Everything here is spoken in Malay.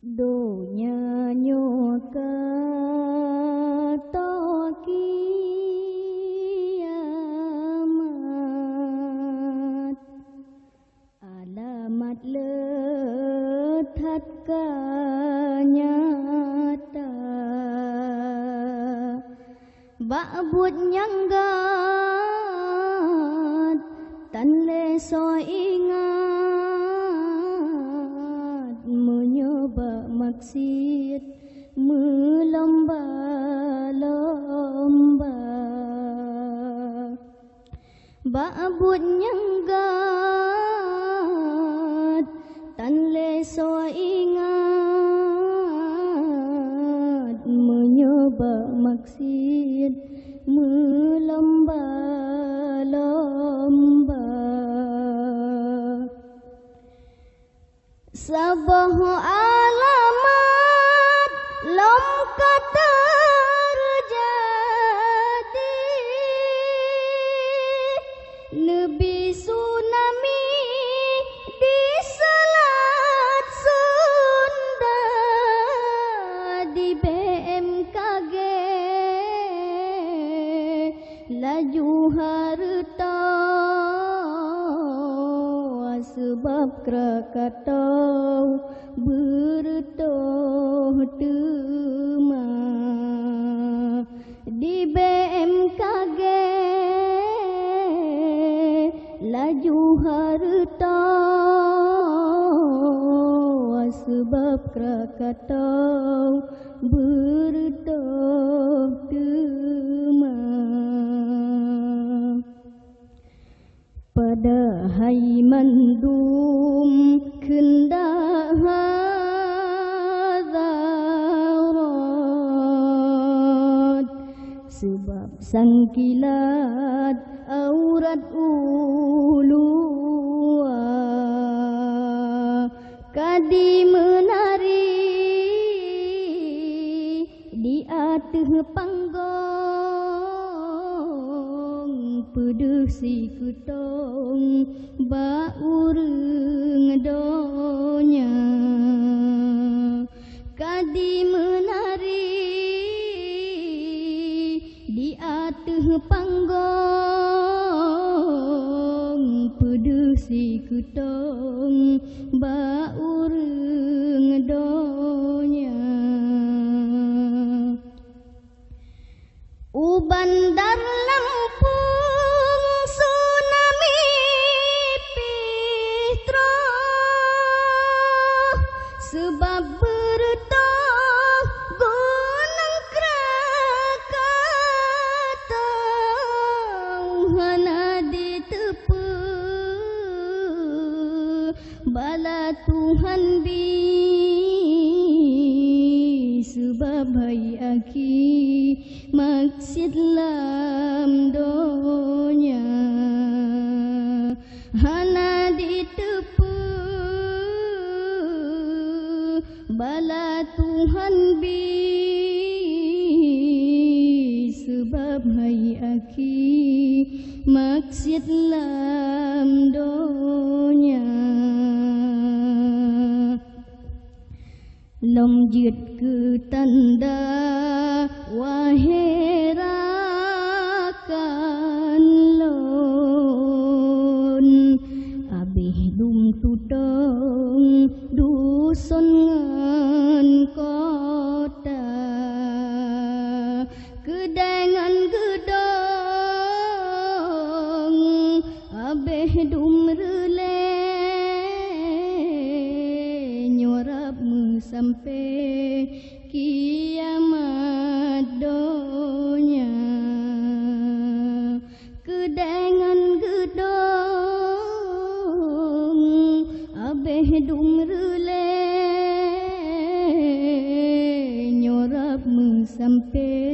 Donya nyoka to kiamat, alamat lethat nyata, ba'but nyanggat tan leso ingat, menyoba maksud melomba-lomba, ba'but nyanggat tan leso ingat, menyoba maksud melomba-lomba. Sabah alamat lomka terjadi, nebi tsunami di Selat Sunda, di BMKG laju harta sebab Krakatau bertoh tema, di BMKG laju harta sebab Krakatau bertoh tema. Pada hai mandum kendah hadarat, sebab sang kilat aurat ulua, kadi menari di atas panggong, pedeh si kutong baureng donya, kadi menari di atas panggong, pedeh si kutong baureng donya. Ubandar Lampung tsunami Pitro, sebab bertoh Gunung Krakatau, hana ditepu bala Tuhan bi, sebab hai aki maksud lam donya, hana ditepu bala Tuhan bi, sebab hai aki maksud lam donya. Lòng duyệt cứ tanda waherakan lon, abih dum tutong dusun ngan kota, kedangan gedong abih dum rele, nyorap sampai kiamat donya, kedangan gedong abeh dum rele, nyorap sampai